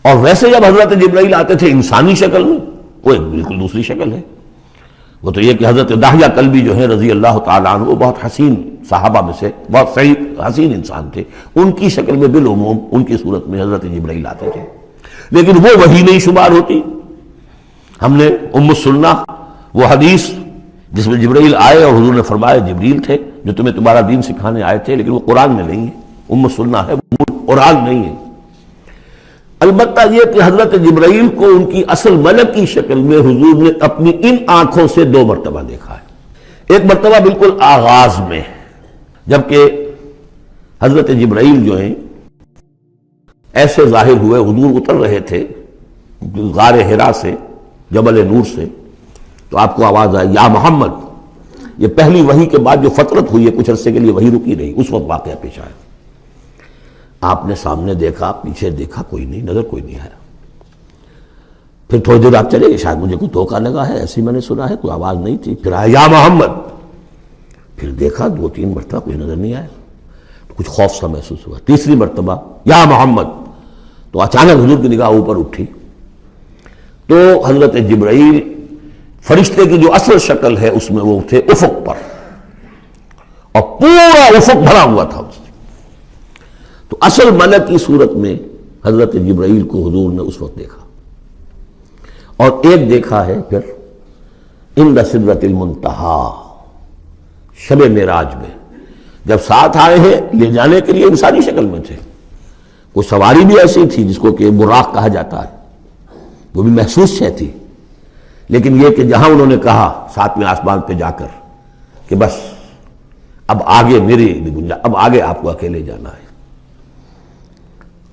اور ویسے جب حضرت جبرائیل آتے تھے انسانی شکل میں، وہ ایک بالکل دوسری شکل ہے۔ وہ تو یہ کہ حضرت داہیہ کلبی جو ہیں رضی اللہ تعالیٰ عنہ، وہ بہت حسین صحابہ میں سے بہت صحیح حسین انسان تھے، ان کی شکل میں بالعموم ان کی صورت میں حضرت جبرائیل آتے تھے، لیکن وہ وحی نہیں شمار ہوتی۔ ہم نے سننا وہ حدیث جس میں جبرائیل آئے اور حضور نے فرمایا جبریل تھے جو تمہیں تمہارا دین سکھانے آئے تھے، لیکن وہ قرآن میں نہیں ہے، سننا ہے، قرآن نہیں ہے۔ البتہ یہ کہ حضرت جبرائیل کو ان کی اصل ملک کی شکل میں حضور نے اپنی ان آنکھوں سے 2 مرتبہ دیکھا ہے۔ ایک مرتبہ بالکل آغاز میں، جبکہ حضرت جبرائیل جو ہیں ایسے ظاہر ہوئے، حضور اتر رہے تھے غار حرا سے، جبل نور سے، تو آپ کو آواز آئی یا محمد۔ یہ پہلی وحی کے بعد جو فترت ہوئی ہے، کچھ عرصے کے لیے وحی رکی رہی، اس وقت واقعہ پیش آیا۔ آپ نے سامنے دیکھا، پیچھے دیکھا، کوئی نہیں، نظر کوئی نہیں آیا۔ پھر تھوڑی دیر آپ چلے گئے، شاید مجھے کوئی دھوکہ لگا ہے، ایسی میں نے سنا ہے، کوئی آواز نہیں تھی۔ پھر آیا یا محمد، پھر دیکھا 2-3 مرتبہ کوئی نظر نہیں آیا، تو کچھ خوف سا محسوس ہوا۔ تیسری مرتبہ یا محمد، تو اچانک حضور کی نگاہ اوپر اٹھی، تو حضرت جبرائیل فرشتے کی جو اصل شکل ہے اس میں وہ تھے افق پر، اور پورا افق بھرا ہوا تھا اس سے۔ تو اصل ملک کی صورت میں حضرت جبرائیل کو حضور نے اس وقت دیکھا، اور ایک دیکھا ہے پھر عند سدرۃ المنتہا، شب معراج میں، جب ساتھ آئے ہیں لے جانے کے لیے انسانی شکل میں تھے، کوئی سواری بھی ایسی تھی جس کو کہ براق کہا جاتا ہے، وہ بھی محسوس شے تھی، لیکن یہ کہ جہاں انہوں نے کہا 7ویں آسمان پہ جا کر کہ بس اب آگے میری گنجائش، اب آگے آپ کو اکیلے جانا ہے،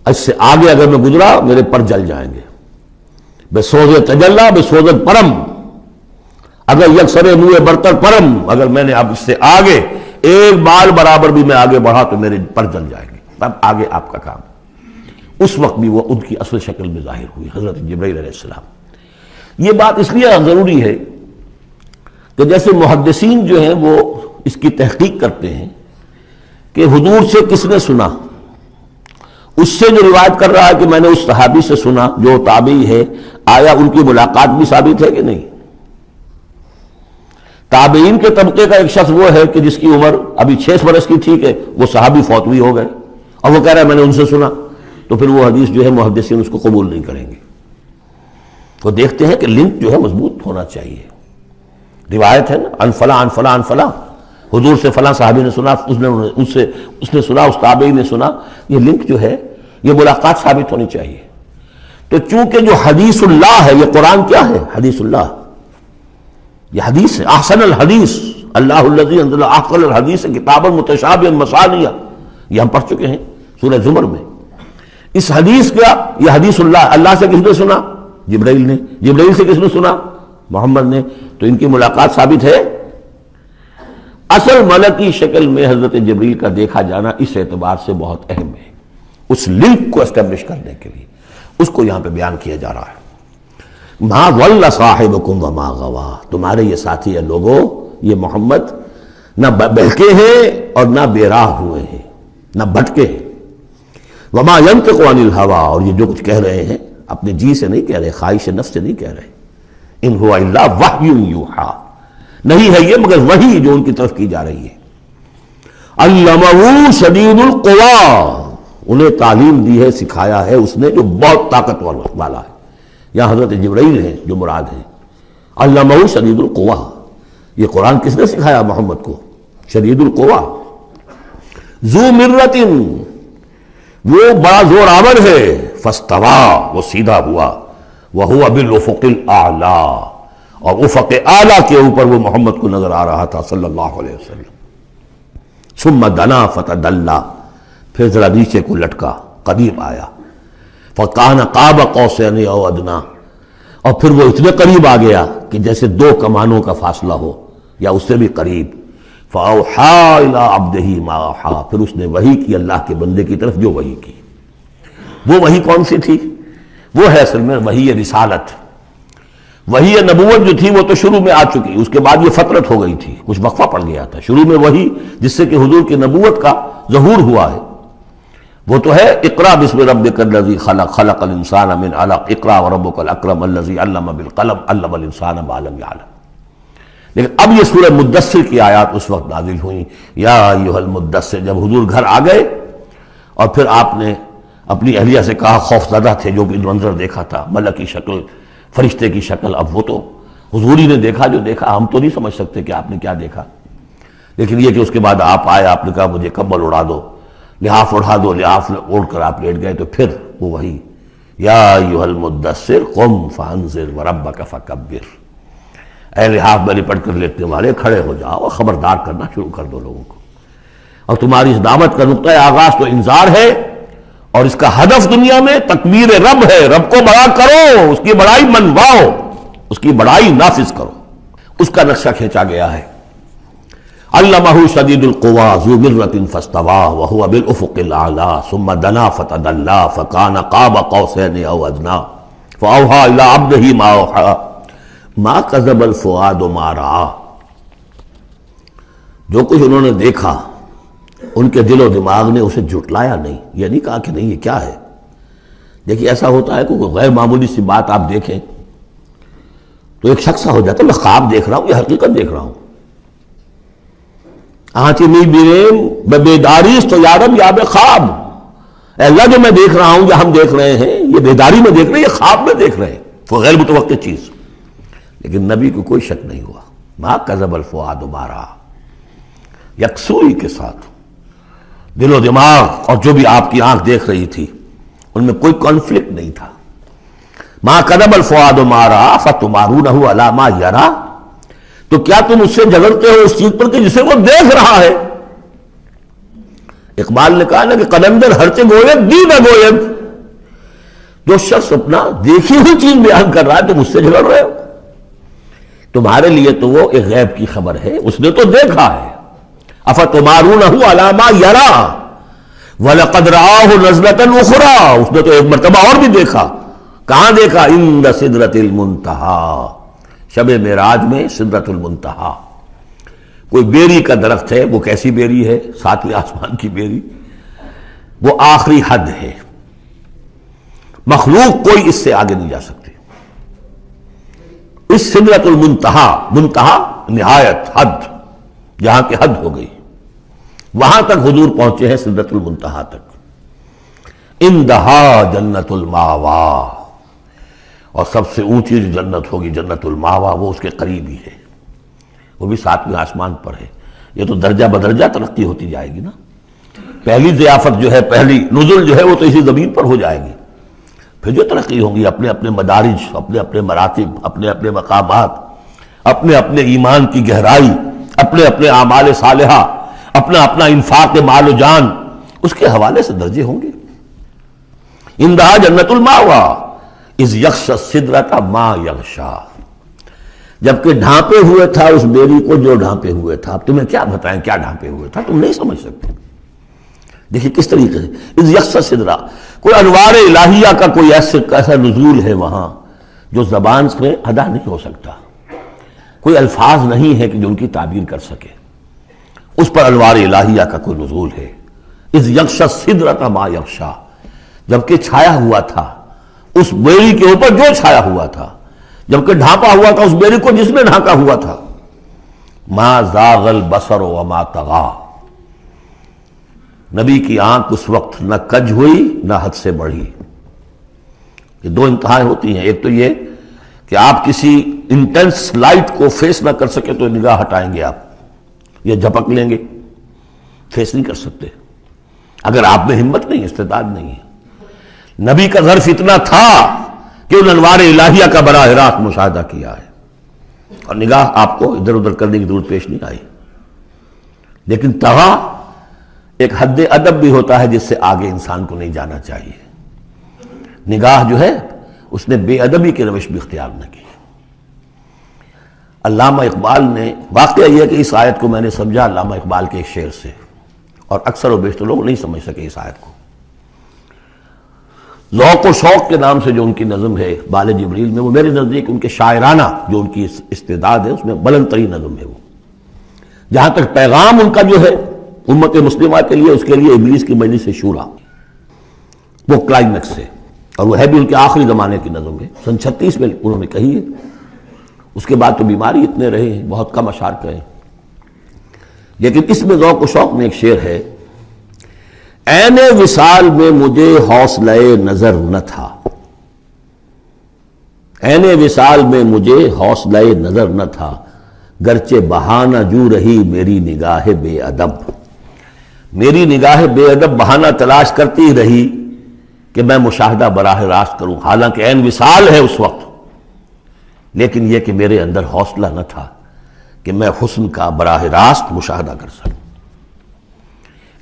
اس سے آگے اگر میں گزرا میرے پر جل جائیں گے، بے سوز تجلا بے سوزت پرم، اگر یکسر منہ برتر پرم، اگر میں نے اب اس سے آگے ایک بال برابر بھی میں آگے بڑھا تو میرے پر جل جائیں گے، تب آگے آپ کا کام۔ اس وقت بھی وہ ان کی اصل شکل میں ظاہر ہوئی حضرت جبرائیل علیہ السلام۔ یہ بات اس لیے ضروری ہے کہ جیسے محدثین جو ہیں وہ اس کی تحقیق کرتے ہیں کہ حضور سے کس نے سنا، اس سے جو روایت کر رہا ہے کہ میں نے اس صحابی سے سنا جو تابعی ہے، آیا ان کی ملاقات بھی ثابت ہے کہ نہیں؟ تابعین کے طبقے کا ایک شخص وہ ہے کہ جس کی عمر ابھی 6 برس کی تھی کہ وہ صحابی فوت بھی ہو گئے، اور وہ کہہ رہا ہے میں نے ان سے سنا، تو پھر وہ حدیث جو ہے محدثین اس کو قبول نہیں کریں گے۔ وہ دیکھتے ہیں کہ لنک جو ہے مضبوط ہونا چاہیے، روایت ہے نا ان فلاں ان فلاں ان فلاں، حضور سے فلاں صحابی نے سنا، اس نے سنا، اس تابعی نے سنا، یہ لنک جو ہے یہ ملاقات ثابت ہونی چاہیے۔ تو چونکہ جو حدیث اللہ ہے، یہ قرآن کیا ہے؟ حدیث اللہ، یہ حدیث ہے، احسن الحدیث اللہ الذی انزل احسن الحدیث کتابا متشابہا مثانیہ، یہ ہم پڑھ چکے ہیں سورہ زمر میں۔ اس حدیث کا یہ حدیث اللہ سے کس نے سنا؟ جبرائیل نے، جبرائیل سے کس نے سنا؟ محمد نے، تو ان کی ملاقات ثابت ہے۔ اصل ملکی شکل میں حضرت جبرائیل کا دیکھا جانا اس اعتبار سے بہت اہم ہے، اس لنک کو اسٹیبلش کرنے کے لیے اس کو یہاں پہ بیان کیا جا رہا ہے۔ ما ضل صاحبکم وما غوا، تمہارے یہ ساتھی ہے لوگوں، یہ محمد نہ بہکے ہیں اور نہ بے راہ ہوئے ہیں، نہ بھٹکے ہیں۔ وما ينطق عن الهوى، اور یہ جو کچھ کہہ رہے ہیں اپنے جی سے نہیں کہہ رہے، خواہش نفس سے نہیں کہہ رہے، ان هو الا وحی یوحی، نہیں ہے یہ مگر وحی جو ان کی طرف کی جا رہی ہے۔ علمہ شدید القوی، انہیں تعلیم دی ہے، سکھایا ہے اس نے جو بہت طاقتور والا ہے۔ یہاں حضرت جبرائیل ہیں جو مراد ہیں۔ علمہ شدید القوی، یہ قرآن کس نے سکھایا محمد کو؟ شدید القوی، ذو مرۃ، وہ بڑا زور آور ہے، فاستوی، وہ سیدھا ہوا، وہو بالافق الاعلی، اور افق اعلیٰ کے اوپر وہ محمد کو نظر آ رہا تھا صلی اللہ علیہ وسلم۔ ثم دنا فتدلی، پھر ذرا نیچے کو لٹکا، قریب آیا، فکان قاب قوسین او ادنی، اور پھر وہ اتنے قریب آ گیا کہ جیسے 2 کمانوں کا فاصلہ ہو یا اس سے بھی قریب۔ فاوحی الی عبدہ ما اوحی، پھر اس نے وحی کی اللہ کے بندے کی طرف جو وحی کی۔ وہ وحی کون سی تھی؟ وہ ہے اصل میں وحی رسالت، وحی نبوت جو تھی وہ تو شروع میں آ چکی، اس کے بعد یہ فترت ہو گئی تھی، کچھ وقفہ پڑ گیا تھا۔ شروع میں وحی جس سے کہ حضور کی نبوت کا ظہور ہوا ہے، وہ تو ہے اقرا بسم ربک الذی خلق خلق الانسان من علق اقرا وربک الاکرم الذی علم بالقلم علم الانسان ما لم یعلم. لیکن اب یہ سورہ مدثر کی آیات اس وقت نازل ہوئیں، یا ایھا المدثر، جب حضور گھر آ گئے اور پھر آپ نے اپنی اہلیہ سے کہا، خوف زدہ تھے جو کہ منظر دیکھا تھا، ملک کی شکل، فرشتے کی شکل. اب وہ تو حضور ہی نے دیکھا جو دیکھا، ہم تو نہیں سمجھ سکتے کہ آپ نے کیا دیکھا. لیکن یہ کہ اس کے بعد آپ آئے، آپ نے کہا مجھے کمبل اڑا دو، لحاف اڑا دو، لحاف اوڑھ کر آپ لیٹ گئے. تو پھر وہ وہی یا ایھا المدثر قم فانذر وربک فکبر، اے لحاف میں لپٹ کر لیٹنے والے کھڑے ہو جاؤ اور خبردار کرنا شروع کر دو لوگوں کو. اور تمہاری اس دعوت کا نقطۂ آغاز تو انذار ہے، اور اس کا ہدف دنیا میں تکبیر رب ہے. رب کو بڑا کرو، اس کی بڑائی منواؤ، اس کی بڑائی نافذ کرو. اس کا نقشہ کھینچا گیا ہے. علمہ شدید القویٰ ذو مرۃ فاستویٰ وہو بالافق الاعلیٰ ثم دنا فتدلی فکان قاب قوسین او ادنیٰ فاوحیٰ الی عبدہ ما اوحیٰ ما کذب الفؤاد ما رأیٰ. جو کچھ انہوں نے دیکھا ان کے دل و دماغ نے اسے جھٹلایا نہیں. یہ نہیں کہا کہ نہیں یہ کیا ہے. دیکھیے ایسا ہوتا ہے کہ کوئی غیر معمولی سی بات آپ دیکھیں تو ایک شخص ہو جاتا ہے میں خواب دیکھ رہا ہوں، یہ حقیقت دیکھ رہا ہوں. آنچی می بیریم بیداریست تو یارب یا بے خواب. اے اللہ جو میں دیکھ رہا ہوں یا ہم دیکھ رہے ہیں یہ بیداری میں دیکھ رہے ہیں، یہ خواب میں دیکھ رہے ہیں. وہ غیر متوقع چیز. لیکن نبی کو کوئی شک نہیں ہوا. ما کذب الفؤاد ما رأیٰ، یکسوئی کے ساتھ دل و دماغ اور جو بھی آپ کی آنکھ دیکھ رہی تھی ان میں کوئی کانفلکٹ نہیں تھا. ما کذب الفؤاد ما رأیٰ فتمارونہ علی ما یریٰ، تو کیا تم اس سے جھگڑتے ہو اس چیز پر کہ جسے وہ دیکھ رہا ہے. اقبال نے کہا نا کہ قلندر ہرچے گوید دی نہ گوید. جو شخص اپنا دیکھی ہوئی چیز بیان کر رہا ہے تم اس سے جھگڑ رہے ہو. تمہارے لیے تو وہ ایک غیب کی خبر ہے، اس نے تو دیکھا ہے. افتمارونہ علی ما یریٰ وَلَقَدْ رَآهُ نَزْلَةً أُخْرَىٰ، اس نے تو ایک مرتبہ اور بھی دیکھا. کہاں دیکھا؟ عند سدرۃ المنتہیٰ، شب معراج میں سدرۃ المنتہیٰ. کوئی بیری کا درخت ہے، وہ کیسی بیری ہے؟ ساتویں آسمان کی بیری. وہ آخری حد ہے، مخلوق کوئی اس سے آگے نہیں جا سکتی. اس سدرۃ المنتہیٰ، منتہا نہایت، حد، جہاں کی حد ہو گئی، وہاں تک حضور پہنچے ہیں سدرۃ المنتہیٰ تک. اندہا جنت الماوا، اور سب سے اونچی جو جنت ہوگی جنت الماوا وہ اس کے قریب ہی ہے، وہ بھی ساتویں آسمان پر ہے. یہ تو درجہ بدرجہ ترقی ہوتی جائے گی نا. پہلی ضیافت جو ہے، پہلی نزل جو ہے وہ تو اسی زمین پر ہو جائے گی. پھر جو ترقی ہوگی اپنے اپنے مدارج، اپنے اپنے مراتب، اپنے اپنے مقامات، اپنے اپنے ایمان کی گہرائی، اپنے اپنے اعمال صالحہ، اپنا اپنا انفاق مال و جان، اس کے حوالے سے درجے ہوں گے. اندہا جنت الماوا اذ یغشی السدرۃ ما یغشی، جبکہ ڈھانپے ہوئے تھا اس بیری کو جو ڈھانپے ہوئے تھا. اب تمہیں کیا بتائیں کیا ڈھانپے ہوئے تھا، تم نہیں سمجھ سکتے. دیکھیے کس طریقے سے اذ یغشی السدرۃ، کوئی انوار الہیہ کا کوئی ایسا نزول ہے وہاں جو زبان سے ادا نہیں ہو سکتا. کوئی الفاظ نہیں ہے کہ جو ان کی تعبیر کر سکے. اس پر انوار الہیہ کا کوئی نزول ہے. اذ یغشی السدرۃ ما یغشی، جبکہ چھایا ہوا تھا اس بیری کے اوپر جو چھایا ہوا تھا، جبکہ ڈھانپا ہوا تھا اس بیری کو جس نے ڈھانکا ہوا تھا. ما زاغ البصر وما طغی، نبی کی آنکھ اس وقت نہ کج ہوئی نہ حد سے بڑھی. یہ دو انتہائیں ہوتی ہیں. ایک تو یہ کہ آپ کسی انٹینس لائٹ کو فیس نہ کر سکے تو نگاہ ہٹائیں گے آپ، یا جھپک لیں گے، فیس نہیں کر سکتے اگر آپ میں ہمت نہیں، استعداد نہیں ہے. نبی کا ظرف اتنا تھا کہ ان انوار الہیہ کا براہ راست مشاہدہ کیا ہے، اور نگاہ آپ کو ادھر ادھر کرنے کی ضرورت پیش نہیں آئی. لیکن طغا ایک حد ادب بھی ہوتا ہے جس سے آگے انسان کو نہیں جانا چاہیے. نگاہ جو ہے اس نے بے ادبی کی روش بھی اختیار نہ کی. علامہ اقبال نے، واقعہ یہ کہ اس آیت کو میں نے سمجھا علامہ اقبال کے ایک شعر سے، اور اکثر و بیشتر لوگ نہیں سمجھ سکے اس آیت کو. ذوق و شوق کے نام سے جو ان کی نظم ہے بال جبریل میں، وہ میرے نزدیک ان کے شاعرانہ جو ان کی استعداد ہے اس میں بلند ترین نظم ہے. وہ جہاں تک پیغام ان کا جو ہے امت مسلمہ کے لیے، اس کے لیے ابلیس کی مجلس شورا، وہ کلائمیکس ہے، اور وہ ہے بھی ان کے آخری زمانے کی نظم ہے، سن 36 میں انہوں نے کہی ہے۔ اس کے بعد تو بیماری اتنے رہے ہیں، بہت کم اشعار کہے ہیں، لیکن اس میں ذوق و شوق میں ایک شعر ہے: عین وصال میں مجھے حوصلہ نظر نہ تھا، عین وصال میں مجھے حوصلہ نظر نہ تھا، گرچہ بہانہ جو رہی میری نگاہ بے ادب، میری نگاہ بے ادب بہانہ تلاش کرتی رہی کہ میں مشاہدہ براہ راست کروں، حالانکہ عین وصال ہے اس وقت، لیکن یہ کہ میرے اندر حوصلہ نہ تھا کہ میں حسن کا براہ راست مشاہدہ کر سکوں۔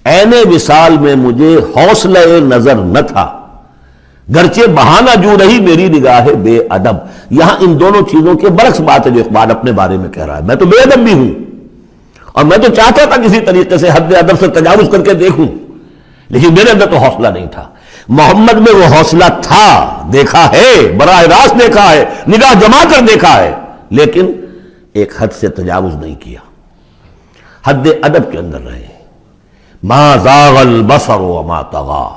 عین وصال میں مجھے حوصلہ نظر نہ تھا، گرچہ بہانہ جو رہی میری نگاہ بے ادب۔ یہاں ان دونوں چیزوں کے برعکس بات ہے جو اقبال اپنے بارے میں کہہ رہا ہے۔ میں تو بے ادب بھی ہوں، اور میں تو چاہتا تھا کسی طریقے سے حد ادب سے تجاوز کر کے دیکھوں، لیکن میرے اندر تو حوصلہ نہیں تھا۔ محمد میں وہ حوصلہ تھا، دیکھا ہے، براہ راست دیکھا ہے، نگاہ جما کر دیکھا ہے، لیکن ایک حد سے تجاوز نہیں کیا، حد ادب کے اندر رہے۔ ما زاغ البصر وما طغى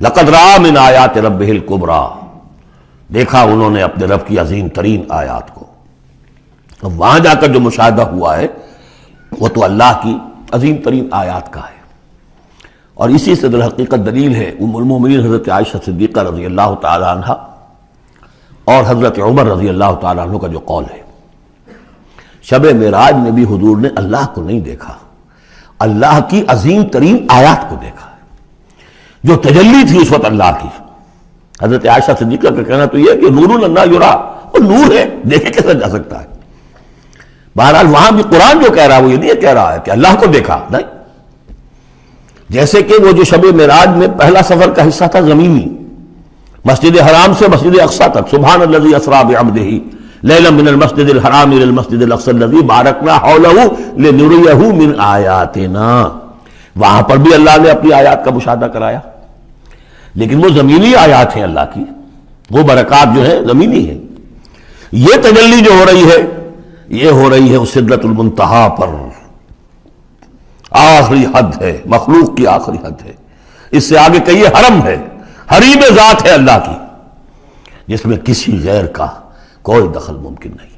لقد رأى من آیات ربہ الکبریٰ، دیکھا انہوں نے اپنے رب کی عظیم ترین آیات کو۔ اب وہاں جا کر جو مشاہدہ ہوا ہے وہ تو اللہ کی عظیم ترین آیات کا ہے، اور اسی سے در حقیقت دلیل ہے ام المومنین حضرت عائشہ صدیقہ رضی اللہ تعالی عنہ اور حضرت عمر رضی اللہ تعالی عنہ کا جو قول ہے۔ شب معراج میں بھی حضور نے اللہ کو نہیں دیکھا، اللہ کی عظیم ترین آیات کو دیکھا، جو تجلی تھی اس وقت اللہ کی۔ حضرت عائشہ صدیقہ کا کہنا تو یہ ہے کہ نور لا یرا، وہ نور ہے، دیکھے کیسا جا سکتا ہے۔ بہرحال وہاں بھی قرآن جو کہہ رہا ہے وہ یہ نہیں کہہ رہا ہے کہ اللہ کو دیکھا، نہیں، جیسے کہ وہ جو شب معراج میں پہلا سفر کا حصہ تھا زمینی، مسجد حرام سے مسجد اقصی تک، سبحان الذی اسریٰ بعبدہ لیلا من المسجد الحرام الى المسجد الاقصی الذی بارکنا حولہ لنریہ من آیاتنا، وہاں پر بھی اللہ نے اپنی آیات کا مشاہدہ کرایا، لیکن وہ زمینی آیات ہیں اللہ کی، وہ برکات جو ہیں زمینی ہیں۔ یہ تجلی جو ہو رہی ہے یہ ہو رہی ہے اس سدرۃ المنتہا پر، آخری حد ہے، مخلوق کی آخری حد ہے، اس سے آگے کہیے حرم ہے، حریم ذات ہے اللہ کی، جس میں کسی غیر کا کوئی دخل ممکن نہیں۔